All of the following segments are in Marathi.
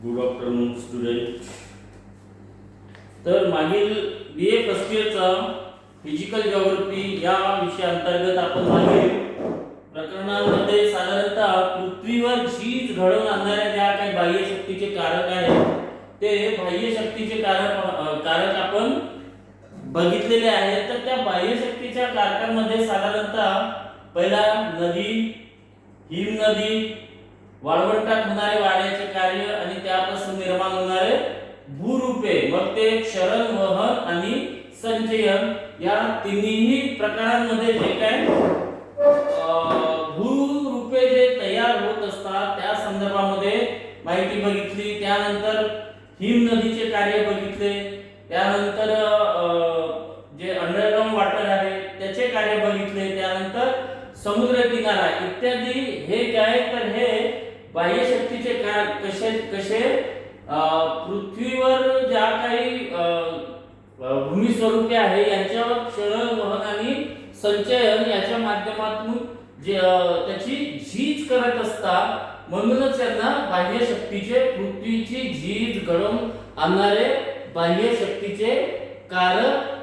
Good afternoon student. तर मागील BA फर्स्ट इयरचा फिजिकल जिओग्राफी या विषयाअंतर्गत आपण मागील प्रकरणांमध्ये साधारणतः पृथ्वीवर झीज घडवून आणणाऱ्या ज्या काही बाह्य शक्तीचे कारक आहेत ते बाह्य शक्तीचे कारक आपण बघितलेले आहेत. तर त्या बाह्य शक्तीच्या कारकांमध्ये साधारणतः पहिला नदी, हिमनदी, वाळवंटात होणारे वाऱ्याचे कार्य आणि त्यापासून निर्माण होणारे भूरूपे, मग ते क्षरण, वहन आणि संचयन या तिन्ही प्रकारांमध्ये जे काय भूरूपे जे तयार होत असतात त्या संदर्भामध्ये माहिती बघितली. त्यानंतर हिम नदीचे कार्य बघितले. त्यानंतर जे अंडरग्राउंड वॉटर आहे त्याचे कार्य बघितले. त्यानंतर समुद्र किनारा इत्यादी हे काय तर हे बाह्य शक्तीचे कसे कसे पृथ्वीवर ज्या काही भूमी स्वरूपे आहे यांच्यावर क्षरण, वहन आणि संचयन याच्या माध्यमातून जे त्याची झीज करत असतात. म्हणूनच त्यांना बाह्य शक्तीचे, पृथ्वीची झीज घडवून आणणारे बाह्य शक्तीचे कारक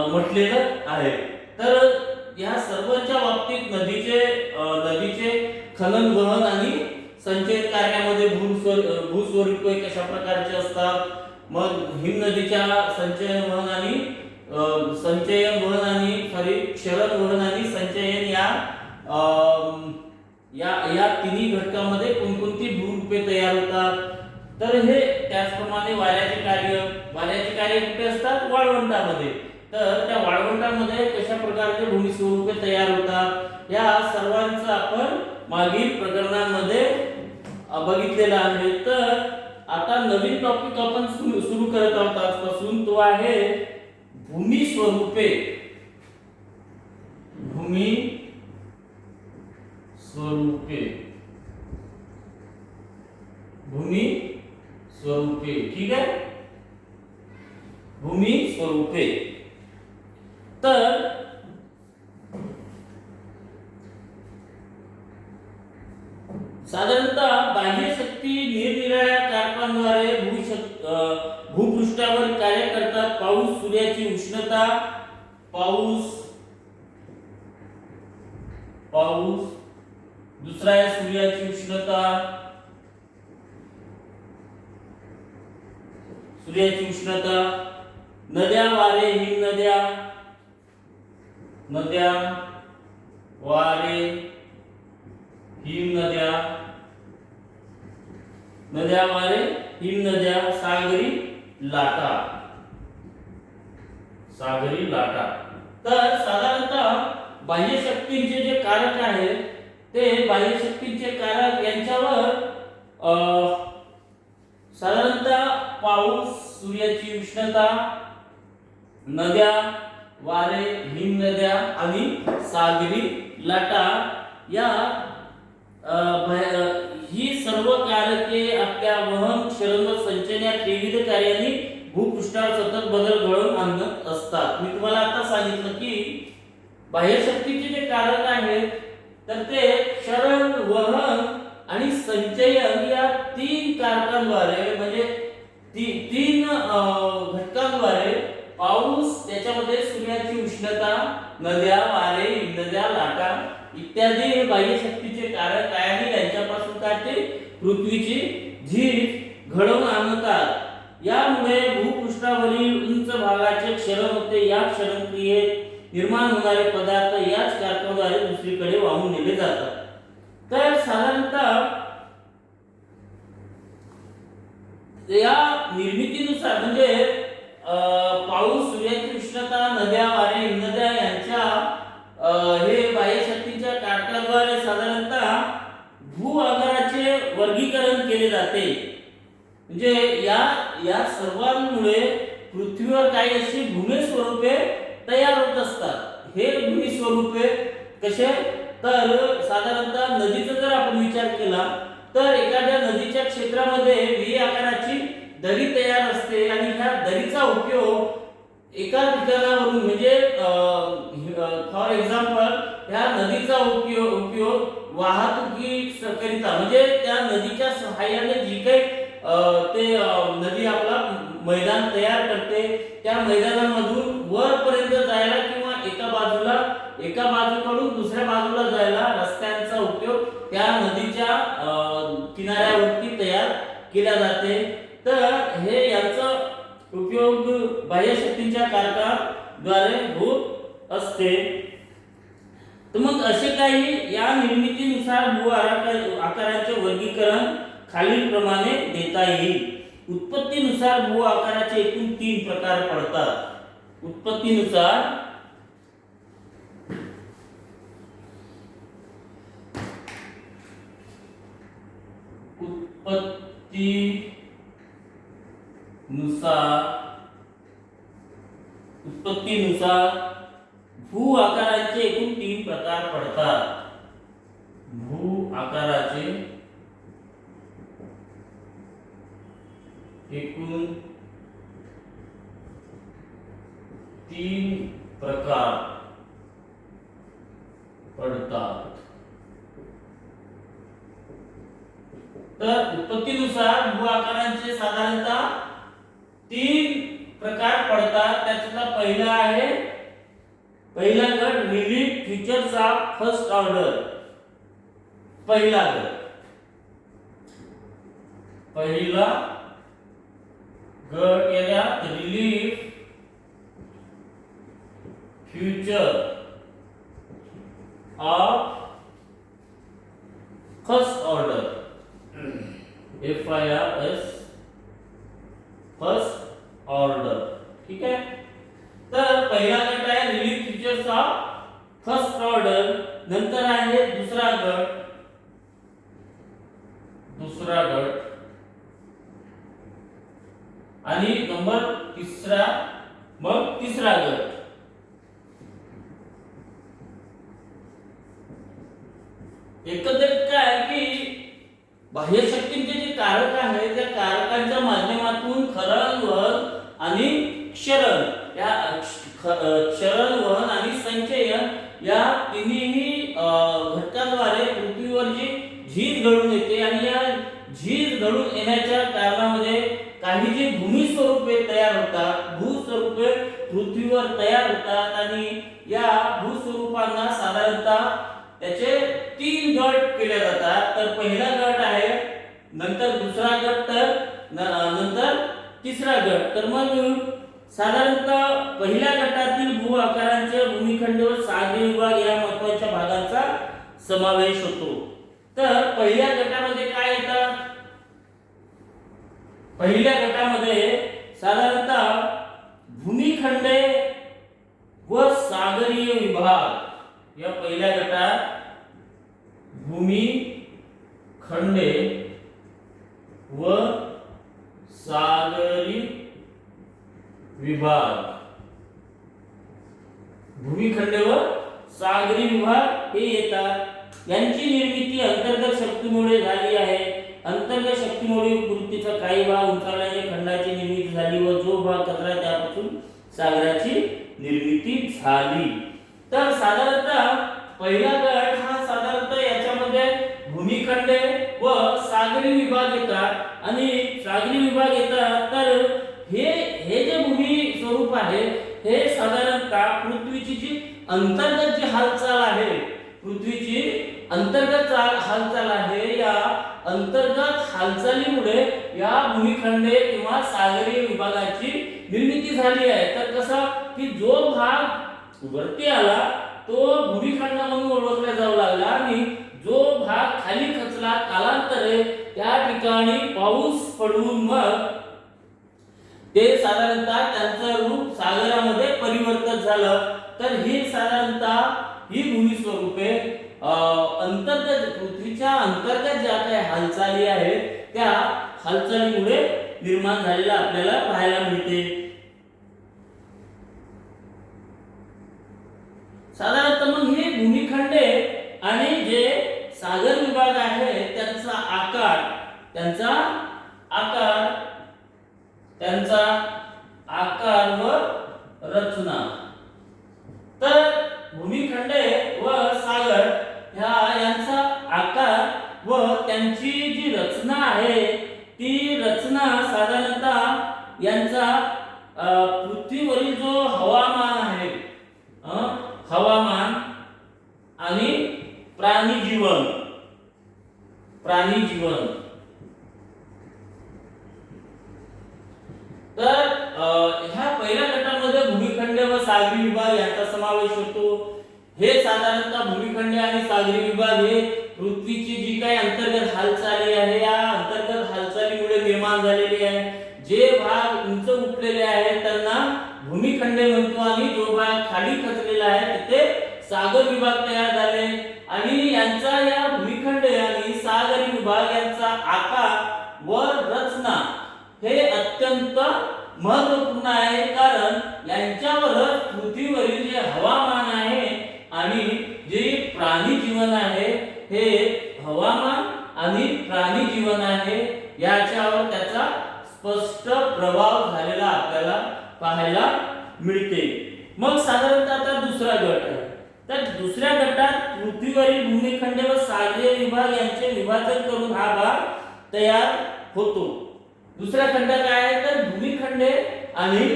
म्हटलेलं आहे. तर या सर्वांच्या बाबतीत नदीचे खनन, वहन आणि संचयन कार्यामध्ये भूस्वरूपे कशा प्रकारचे असतात, मग हिम नदीच्या संचयन, वहन आणि क्षरण, वहन आणि संचयन या तिन्ही घटकांमध्ये कोणकोणती भूरूपे तयार होतात. तर हे त्याचप्रमाणे वाऱ्याचे कार्य कुठे असतात? वाळवंटामध्ये. तर त्या वाळवंटामध्ये कशा प्रकारचे भूमी स्वरूपे तयार होतात या सर्वांचं आपण मागील प्रकरणांमध्ये बघितलेलं आहे. तर आता नवीन टॉपिक आपण सुरू करत आहोत आजपासून, तो आहे भूमी स्वरूपे. ठीक आहे. भूमी स्वरूपे. तर साधारणतः बाह्य शक्ती निरनिराळ्या कारकांद्वारे भूपृष्ठावर कार्य करतात. पाऊस, सूर्याची उष्णता, दुसरा आहे सूर्याची उष्णता, नद्या, वारे, हिमनद्या, सागरी लाटा. तर साधारणतः बाह्य शक्तींचे जे कारक आहेत ते बाह्य शक्तींचे कारक यांच्यावर साधारणतः पाऊस, सूर्याची उष्णता, नद्या, वारे, हिमनद्या आणि सागरी लाटा या ही सर्व कारके आपल्या वहन, क्षरण व संचयन या विविध कार्यांनी भूपृष्ठावर सतत बदल घडवून आणत असतात. मी तुम्हाला आता सांगितलं की बाह्य शक्तीचे जे कारक आहेत तर ते क्षरण, वहन आणि संचयन या तीन कारकांद्वारे म्हणजे तीन घटकांद्वारे पाऊस, त्याच्यामध्ये सूर्याची उष्णता, नद्या, वारे, हिमनद्या, लाटा इत्यादी हे बाह्य शक्तीचे कारक आहे आणि यांच्यापासून काय ते पृथ्वीची झीज घडवून आणतात. यामुळे भूपृष्ठावरील उंच भागाचे क्षरण होते. या क्षरण क्रियेत निर्माण होणारे पदार्थ याच कारकांद्वारे दुसरीकडे वाहून नेले जातात. तर साधारणतः या निर्मितीनुसार म्हणजे पाऊस, सूर्याची उष्णता, नद्या, वारे, हिमनद्या यांच्या हे बाह्य शक्तीच्या कारकांद्वारे साधारणतः भू आकाराचे वर्गीकरण केले जाते. म्हणजे या सर्वांमुळे पृथ्वीवर काही अशी भूमी स्वरूपे तयार होत असतात. हे भूमी स्वरूपे कसे तर साधारणतः नदीचा जर आपण विचार केला तर एखाद्या नदीच्या क्षेत्रामध्ये व्ही आकाराची दरी तयार असते आणि ह्या दरीचा उपयोग एका ठिकाणावरून म्हणजे फॉर एक्झाम्पल ह्या नदीचा उपयोग वाहतुकीकरिता म्हणजे त्या नदीच्या सहाय्याने जी काही ते नदी आपला मैदान तयार करते, त्या मैदानामधून वरपर्यंत जायला किंवा एका बाजूकडून दुसऱ्या बाजूला जायला रस्त्यांचा उपयोग त्या नदीच्या किनाऱ्यावरती तयार केला जाते. तर हे याचा उपयोग बाह्यशक्तींच्या कारकाद्वारे होत असते. तर मग असे काही या निर्मितीनुसार भू आकाराचे वर्गीकरण खालील प्रमाणे देता येईल. उत्पत्तीनुसार भू आकाराचे एकूण 3 प्रकार पडतात. उत्पत्तीनुसार भू आकाराचे एकूण 3 प्रकार पडतात. भू आकाराचे एकूण 3 प्रकार पडतात. तर उत्पत्तीनुसार भू आकारांचे साधारणतः 3 प्रकार पडतात. त्यातला पहिला गट relief features of first order. पहिला गट यात relief future of first order FIRS first order. ठीक आहे. तर पहिला गट आहे relief features of first order. नंतर आहे दुसरा गट आणि नंबर तिसरा गट. एकंदरीत काय की बाह्यशक्तींचे जे कारक आहेत त्या कारकांच्या माध्यमातून क्षरण, वहन आणि क्षरण वहन आणि संचयन या तिन्ही घटकांद्वारे पृथ्वीवर जी झीज घडून येते आणि या झीज घडून येण्याच्या कारणामध्ये काही जी भूमी स्वरूपे तयार होतात, भूस्वरूपे पृथ्वीवर तयार होतात आणि या भूस्वरूपांना साधारणतः त्याचे 3 गट केले जातात. तर पहिला गट आहे, नंतर दुसरा गट, तर नंतर तिसरा गट. तर मग साधारणतः पहिल्या गटातील भू आकारांचे भूमिखंड व सागरी विभाग या महत्त्वाच्या भागांचा समावेश होतो. तर पहिल्या गटामध्ये काय येतात? पहिल्या गटामध्ये साधारणतः भूमिखंडे व सागरीय विभाग. या पहिल्या गटात भूमिखंडे व सागरी विभाग. भूमिखंडे व सागरी विभाग हे येतात. यांची निर्मिती अंतर्गत शक्तीमुळे झाली आहे. अंतर्गत शक्तीमुळे पृथ्वीचा काही भाग उंचावल्याने खंडाची निर्मिती झाली व जो भाग कचरा त्यापासून सागराची निर्मिती झाली. तर साधारणतः पहिला गट हा साधारणतः याच्यामध्ये भूमिखंडे व सागरी विभाग येतात आणि सागरी विभाग येतात. तर हे जे भूमी स्वरूप आहे हे साधारणतः पृथ्वीची जी अंतर्गत जी हालचाल आहे, पृथ्वीची अंतर्गत हालचाल आहे, या अंतर्गत हालचालीमुळे या भूमिखंडे किंवा सागरी विभागाची निर्मिती झाली आहे. तर कसा की जो भाग वरती आला तो भूमिखंड म्हणून ओळखला जाऊ लागला आणि जो भाग खाली खचला कालांतरे त्या ठिकाणी पाऊस पडून मग ते साधारणतः त्यांचं रूप सागरामध्ये परिवर्तित झालं. तर ही साधारणतः ही भूमी स्वरूपे अंतर्गत पृथ्वीच्या अंतर्गत ज्या काही हालचाली आहेत त्या हालचालीमुळे निर्माण झालेला आपल्याला पाहायला मिळते. साधारणतः मग हे भूमिखंडे आणि जे सागर विभाग आहे त्यांचा आकार व रचना. तर प्राणी जीवन, प्राणी जीवन. तर ह्या पहिल्या गटामध्ये भूमिखंड व सागरी विभाग यांचा समावेश होतो. हे साधारणतः भूमिखंड आणि सागरी विभाग हे पृथ्वीची जी काही अंतर्गत हालचाली आहे या अंतर्गत हालचालीमुळे निर्माण झालेली आहे. जे भाग उंच उठलेले आहेत त्यांना भूमिखंडे म्हणतो आणि जो भाग खाली खचलेला आहे तिथे सागर विभाग तयार झाले. आणि यांचा या भूमिखंड आणि सागरी विभाग यांचा आकार व रचना हे अत्यंत महत्त्वपूर्ण आहे, कारण यांच्यावरच पृथ्वीवरील जे हवामान आहे आणि जे प्राणी जीवन आहे हे हवामान आणि प्राणी जीवन आहे याच्यावर त्याचा स्पष्ट प्रभाव झालेला आपल्याला पाहायला मिळते. मग साधारणतः आता दुसरा गट आहे. तर दुसऱ्या गटात पृथ्वीवरील भूमिखंड व सागरी विभाग यांचे विभाजन करून हा भाग तयार होतो. दुसरा खंड काय आहे तर भूमिखंडे आणि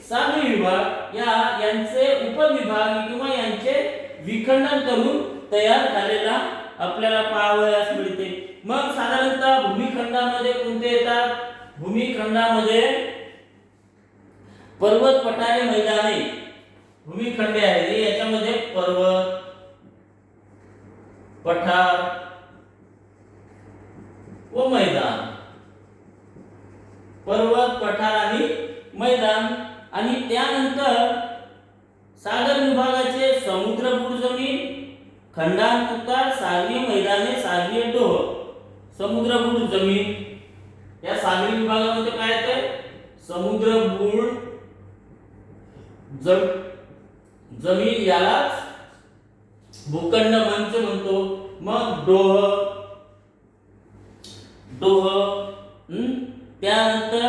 सागरी विभाग यांचे उपविभाग किंवा यांचे विखंडन करून तयार झालेला आपल्याला पाहावयास मिळते. मग साधारणतः भूमिखंडामध्ये कोणते येतात? भूमिखंडामध्ये पर्वत, पठारे, मैदाने भूमिखंडे आहेत. याच्यामध्ये पर्वत, पठार व मैदान, पर्वत, पठार आणि मैदान. आणि त्यानंतर सागर विभागाचे समुद्रगुढ जमीन, खंडांतुतार, सागरी मैदाने, सागरी डोह. समुद्रगुढ जमीन या सागरी विभागामध्ये काय येते? समुद्रगुढ जमीन यालाच भूखंड मंच म्हणतो. मग डोह त्यानंतर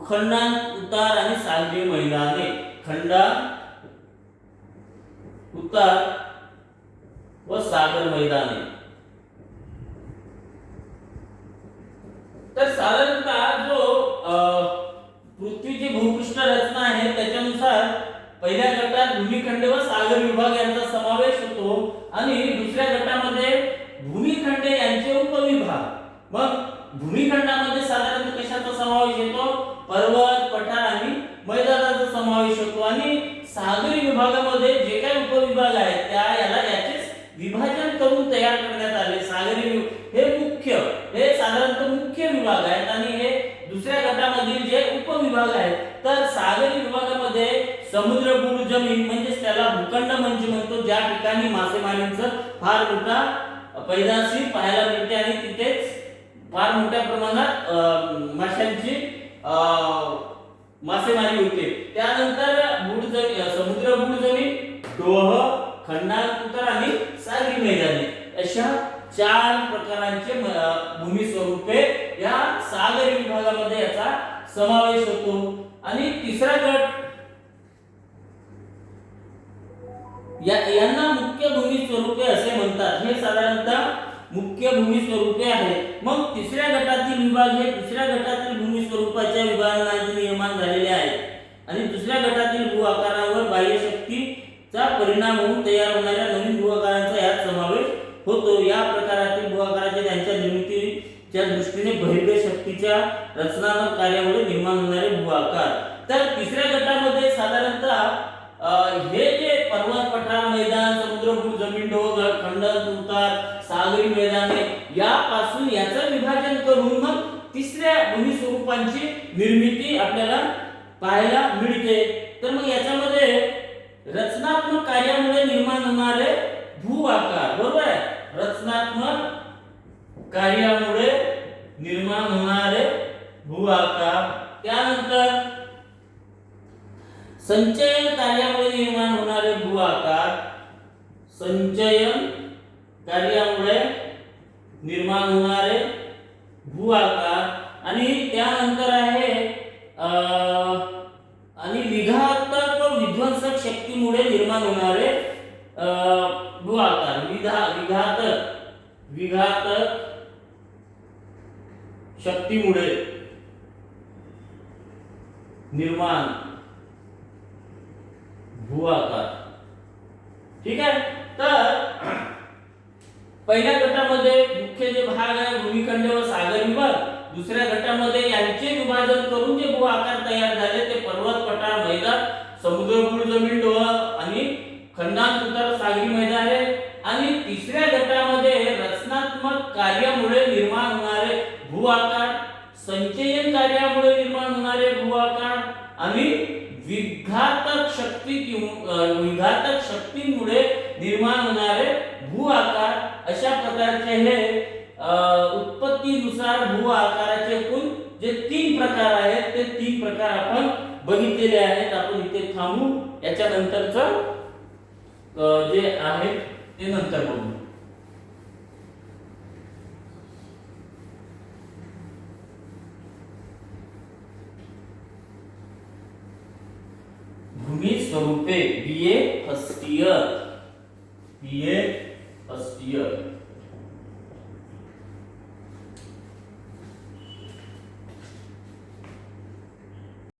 खंडांत उतार आणि सागरी मैदाने, खंडांत उतार व सागर मैदाने. तर साधारणतः जो पृथ्वीची भूपृष्ठ रचना आहे त्याच्यानुसार पहिल्या गटात भूमिखंड व सागर विभाग यांचा समावेश होतो आणि दुसऱ्या गटामध्ये भूमिखंडे यांचे उपविभाग. मग भूमिखंडामध्ये साधारणतः कशाचा समावेश येतो? पर्वत, पठार आणि मैदानाचा समावेश होतो. आणि सागरी विभागामध्ये जे काही उपविभाग आहेत त्या याचे विभाजन करून तयार करण्यात आले. सागरी हे साधारणतः मुख्य विभाग आहेत आणि हे दुसऱ्या गटामधील जे उपविभाग आहेत. तर सागरी विभागामध्ये समुद्रगुढ जमीन म्हणजे त्याला भूखंड मंच म्हणतो, ज्या ठिकाणी मासेमारीचं फार मोठा पैदाशी पाहायला मिळते आणि तिथेच फार मोठ्या प्रमाणात माशांची मासेमारी होते. त्यानंतर समुद्रगुढ जमीन, डोह, खंडांतुतार आणि सागरी मैदाने अशा 4 प्रकारांचे भूमी स्वरूपे या सागरी विभागामध्ये याचा समावेश होतो. आणि तिसरा गट यांना मुख्य भूमी स्वरूपे असे म्हणतात. हे साधारणतः मुख्य भूमी स्वरूपे आहेत. मग तिसऱ्या गटातील विभाग हे दुसऱ्या गटातील भूमी स्वरूपाच्या विभागांचे निर्माण झालेले आहेत आणि दुसऱ्या गटातील भू आकारावर बाह्य शक्तीचा परिणाम होऊन तयार होणाऱ्या नवीन भू आकारांचा यात समावेश होतो. या प्रकारातील भू आकाराचे त्यांच्या निर्मितीच्या दृष्टीने बहिर्गत शक्तीच्या रचनात्मक कार्यामुळे निर्माण होणारे भू आकार. तर तिसऱ्या गटामध्ये साधारणतः हे जे पर्वत, पठार, मैदान, समुद्रगुढ जमीन, डोह, खंडांतुतार, सागरी मैदाने यापासून याचं विभाजन करून मग तिसऱ्या भूमी स्वरूपांची निर्मिती आपल्याला पाहायला मिळते. तर मग याच्यामध्ये रचनात्मक कार्यामुळे निर्माण होणारे भू आकार, बरोबर आहे? रचनात्मक कार्यामुळे निर्माण होणारे भू आकार. त्यानंतर संचयन कार्यामुळे निर्माण होणारे भू आकार, संचयन कार्यामुळे निर्माण होणारे भू आकार. आणि त्यानंतर आहे आणि विघातक व विध्वंसक शक्तीमुळे निर्माण होणारे भू आकार. विघातक शक्तीमुळे निर्माण भू आकार. ठीक आहे. तर पहिल्या गटामध्ये मुख्य जे भाग आहे भूमिखंड व सागर विभाग, दुसऱ्या गटामध्ये यांचे विभाजन करून जे भू आकार तयार झाले ते पर्वत, पठार, मैदान, समुद्रगुळ जमीन, डोह आणि खंडांतर सागरी मैदाने, आणि तिसऱ्या गटामध्ये रचनात्मक कार्यामुळे निर्माण होणारे भू आकार, संचयन कार्यामुळे निर्माण होणारे भू आकार आणि विघातक शक्तीमुळे निर्माण होणारे भू आकार, अशा प्रकारचे हे उत्पत्तीनुसार भू आकाराचे एकूण जे 3 प्रकार आहेत ते 3 प्रकार आपण बघितलेले आहेत. आपण इथे थांबू. याच्या नंतरचं जे आहे ते नंतर बघू. भूमी स्वरूपे BA फर्स्ट इयर